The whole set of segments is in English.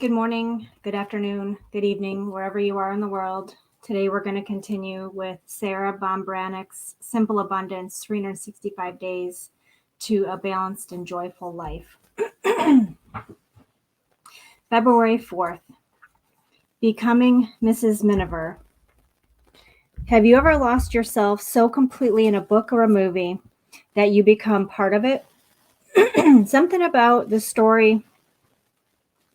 Good morning, good afternoon, good evening, wherever you are in the world. Today we're going to continue with Sarah Bombranik's Simple Abundance 365 Days to a Balanced and Joyful Life. February 4th, Becoming Mrs. Miniver. Have you ever lost yourself so completely in a book or a movie that you become part of it? Something about the story,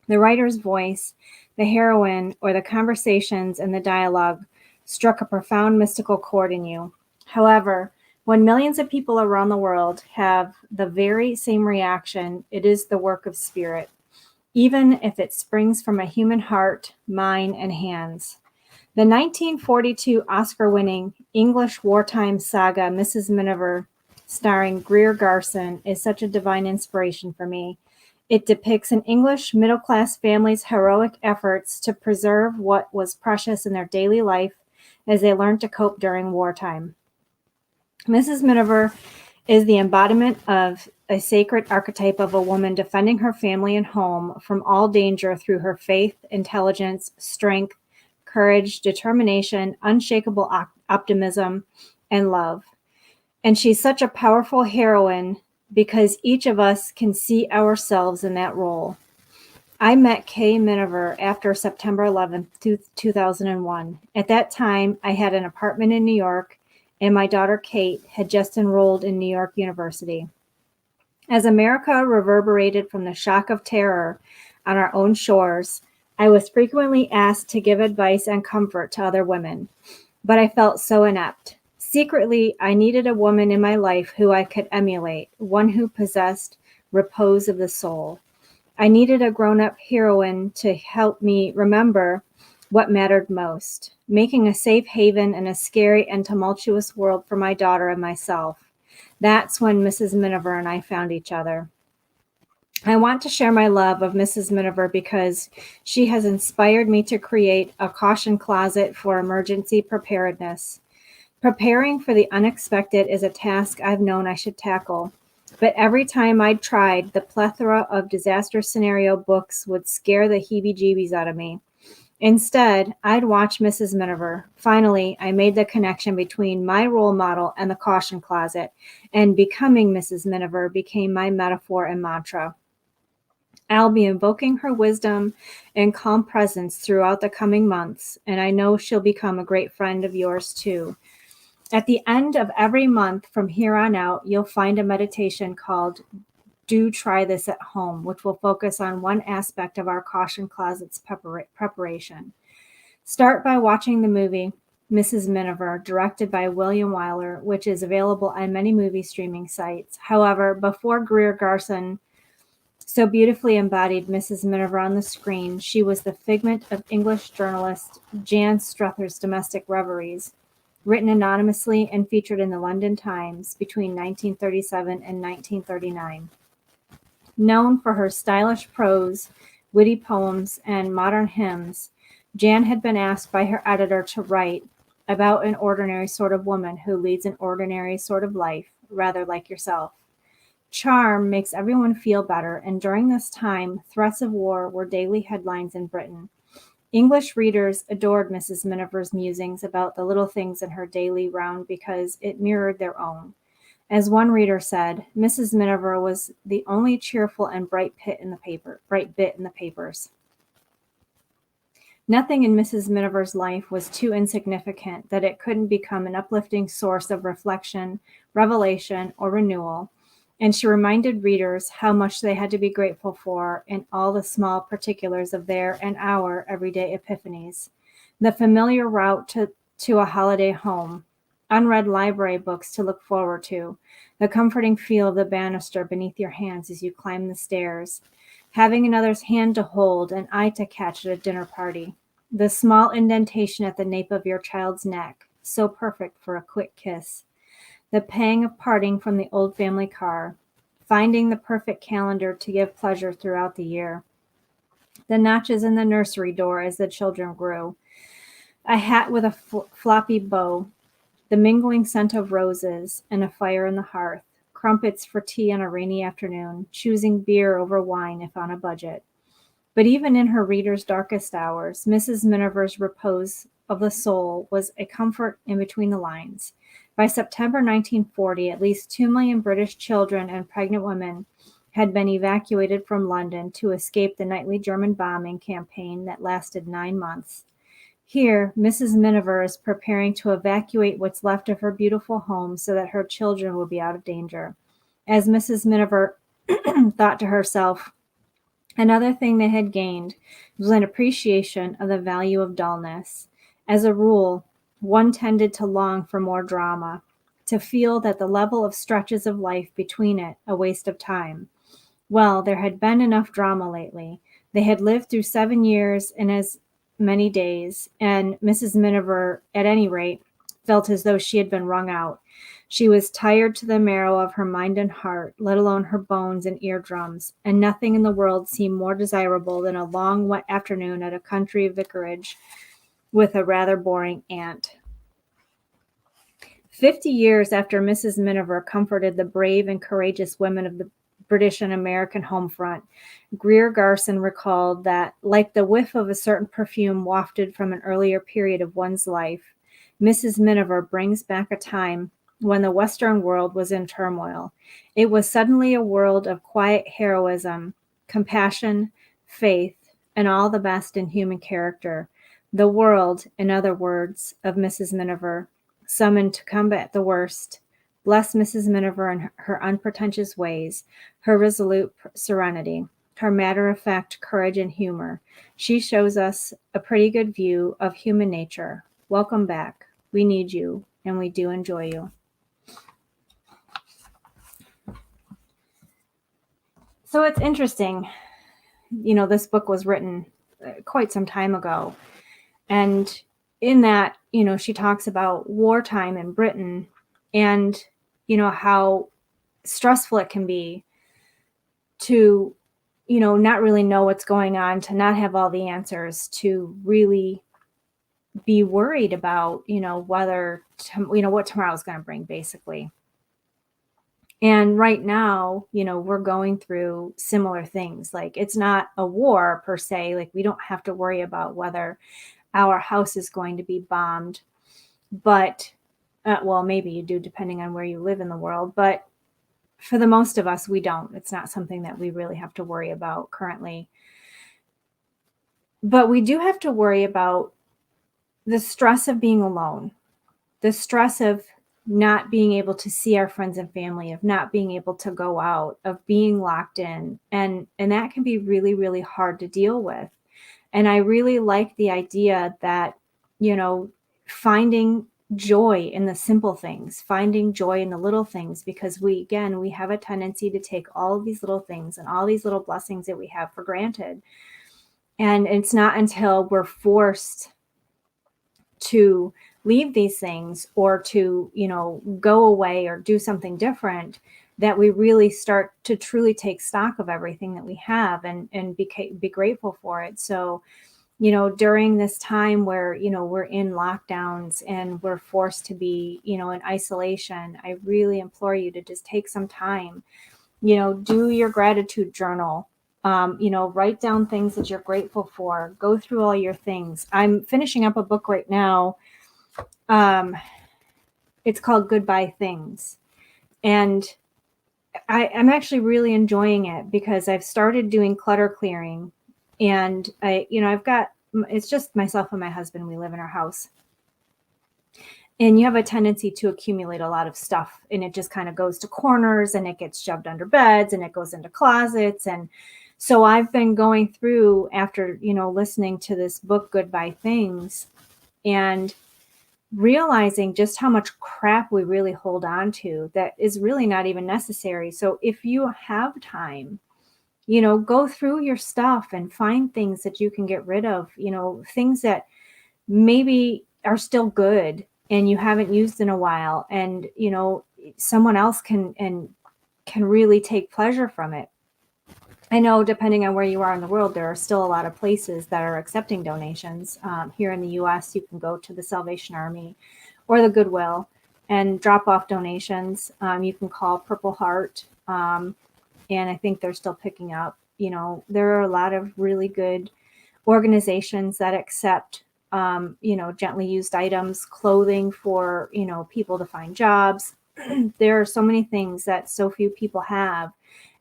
the writer's voice, the heroine, or the conversations and the dialogue struck a profound mystical chord in you. However, when millions of people around the world have the very same reaction, it is the work of spirit, even if it springs from a human heart, mind, and hands. The 1942 Oscar-winning English wartime saga Mrs. Miniver, starring Greer Garson, is such a divine inspiration for me. It depicts an English middle-class family's heroic efforts to preserve what was precious in their daily life as they learned to cope during wartime. Mrs. Miniver is the embodiment of a sacred archetype of a woman defending her family and home from all danger through her faith, intelligence, strength, courage, determination, unshakable optimism, and love. And she's such a powerful heroine because each of us can see ourselves in that role. I met Kay Miniver after September 11th, 2001. At that time, I had an apartment in New York, and my daughter Kate had just enrolled in New York University. As America reverberated from the shock of terror on our own shores, I was frequently asked to give advice and comfort to other women, but I felt so inept. Secretly, I needed a woman in my life who I could emulate, one who possessed repose of the soul. I needed a grown-up heroine to help me remember what mattered most, making a safe haven in a scary and tumultuous world for my daughter and myself. That's when Mrs. Miniver and I found each other. I want to share my love of Mrs. Miniver because she has inspired me to create a caution closet for emergency preparedness. Preparing for the unexpected is a task I've known I should tackle, but every time I'd tried, the plethora of disaster scenario books would scare the heebie-jeebies out of me. Instead, I'd watch Mrs. Miniver. Finally, I made the connection between my role model and the caution closet, and becoming Mrs. Miniver became my metaphor and mantra. I'll be invoking her wisdom and calm presence throughout the coming months, and I know she'll become a great friend of yours too. At the end of every month from here on out, you'll find a meditation called Do Try This at Home, which will focus on one aspect of our caution closet's preparation. Start by watching the movie Mrs. Miniver, directed by William Wyler, which is available on many movie streaming sites. However, before Greer Garson so beautifully embodied Mrs. Miniver on the screen, she was the figment of English journalist Jan Struther's domestic reveries, written anonymously and featured in the London Times between 1937 and 1939. Known for her stylish prose, witty poems, and modern hymns, Jan had been asked by her editor to write about an ordinary sort of woman who leads an ordinary sort of life, rather like yourself. Charm makes everyone feel better, and during this time, threats of war were daily headlines in Britain. English readers adored Mrs. Miniver's musings about the little things in her daily round because it mirrored their own. As one reader said, Mrs. Miniver was the only cheerful and bright bit in the papers. Nothing in Mrs. Miniver's life was too insignificant that it couldn't become an uplifting source of reflection, revelation, or renewal, and she reminded readers how much they had to be grateful for in all the small particulars of their and our everyday epiphanies. The familiar route to a holiday home, unread library books to look forward to, the comforting feel of the banister beneath your hands as you climb the stairs, having another's hand to hold and eye to catch at a dinner party, the small indentation at the nape of your child's neck, so perfect for a quick kiss, the pang of parting from the old family car, finding the perfect calendar to give pleasure throughout the year, the notches in the nursery door as the children grew, a hat with a floppy bow, the mingling scent of roses, and a fire in the hearth, crumpets for tea on a rainy afternoon, choosing beer over wine if on a budget. But even in her readers' darkest hours, Mrs. Miniver's repose of the soul was a comfort in between the lines. By September 1940, at least 2 million British children and pregnant women had been evacuated from London to escape the nightly German bombing campaign that lasted 9 months. Here, Mrs. Miniver is preparing to evacuate what's left of her beautiful home so that her children will be out of danger. As Mrs. Miniver thought to herself, another thing they had gained was an appreciation of the value of dullness. As a rule, one tended to long for more drama, to feel that the level of stretches of life between it a waste of time. Well, there had been enough drama lately. They had lived through 7 years in as many days, and Mrs. Miniver, at any rate, felt as though she had been wrung out. She was tired to the marrow of her mind and heart, let alone her bones and eardrums, and nothing in the world seemed more desirable than a long, wet afternoon at a country vicarage with a rather boring aunt. 50 years after Mrs. Miniver comforted the brave and courageous women of the British and American home front, Greer Garson recalled that, like the whiff of a certain perfume wafted from an earlier period of one's life, Mrs. Miniver brings back a time when the Western world was in turmoil. It was suddenly a world of quiet heroism, compassion, faith, and all the best in human character. The world, in other words, of Mrs. Miniver, summoned to combat the worst. Bless Mrs. Miniver and her unpretentious ways, her resolute serenity, her matter-of-fact courage and humor. She shows us a pretty good view of human nature. Welcome back. We need you, and we do enjoy you. So it's interesting. This book was written quite some time ago. And in that, she talks about wartime in Britain and, how stressful it can be to, not really know what's going on, to not have all the answers, to really be worried about, whether, what tomorrow's going to bring, basically. And right now, we're going through similar things. Like, it's not a war per se. Like, we don't have to worry about whether our house is going to be bombed. But, well, maybe you do, depending on where you live in the world. But for the most of us, we don't. It's not something that we really have to worry about currently. But we do have to worry about the stress of being alone, the stress of not being able to see our friends and family, of not being able to go out, of being locked in. And that can be really, really hard to deal with. And I really like the idea that, finding joy in the simple things, finding joy in the little things, because we have a tendency to take all of these little things and all these little blessings that we have for granted. And it's not until we're forced to leave these things or to, go away or do something different that we really start to truly take stock of everything that we have and be grateful for it. So, during this time where, we're in lockdowns and we're forced to be, in isolation, I really implore you to just take some time, do your gratitude journal, write down things that you're grateful for, go through all your things. I'm finishing up a book right now. It's called Goodbye Things. And I'm actually really enjoying it because I've started doing clutter clearing. And it's just myself and my husband. We live in our house. And you have a tendency to accumulate a lot of stuff, and it just kind of goes to corners and it gets shoved under beds and it goes into closets. And so I've been going through after, listening to this book, Goodbye Things, and realizing just how much crap we really hold on to that is really not even necessary. So if you have time, go through your stuff and find things that you can get rid of, things that maybe are still good and you haven't used in a while, and, someone else can really take pleasure from it. I know depending on where you are in the world, there are still a lot of places that are accepting donations. Here in the US, you can go to the Salvation Army or the Goodwill and drop off donations. You can call Purple Heart, and I think they're still picking up. there are a lot of really good organizations that accept, gently used items, clothing for, people to find jobs. There are so many things that so few people have,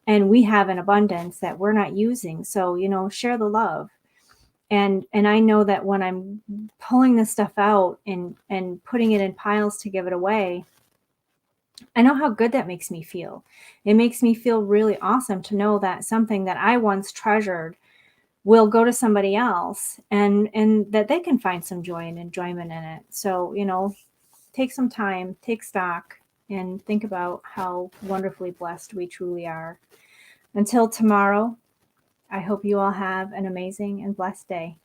and we have an abundance that we're not using. So, share the love. And I know that when I'm pulling this stuff out and putting it in piles to give it away, I know how good that makes me feel. It makes me feel really awesome to know that something that I once treasured will go to somebody else, and that they can find some joy and enjoyment in it. So, take some time, take stock, and think about how wonderfully blessed we truly are. Until tomorrow, I hope you all have an amazing and blessed day.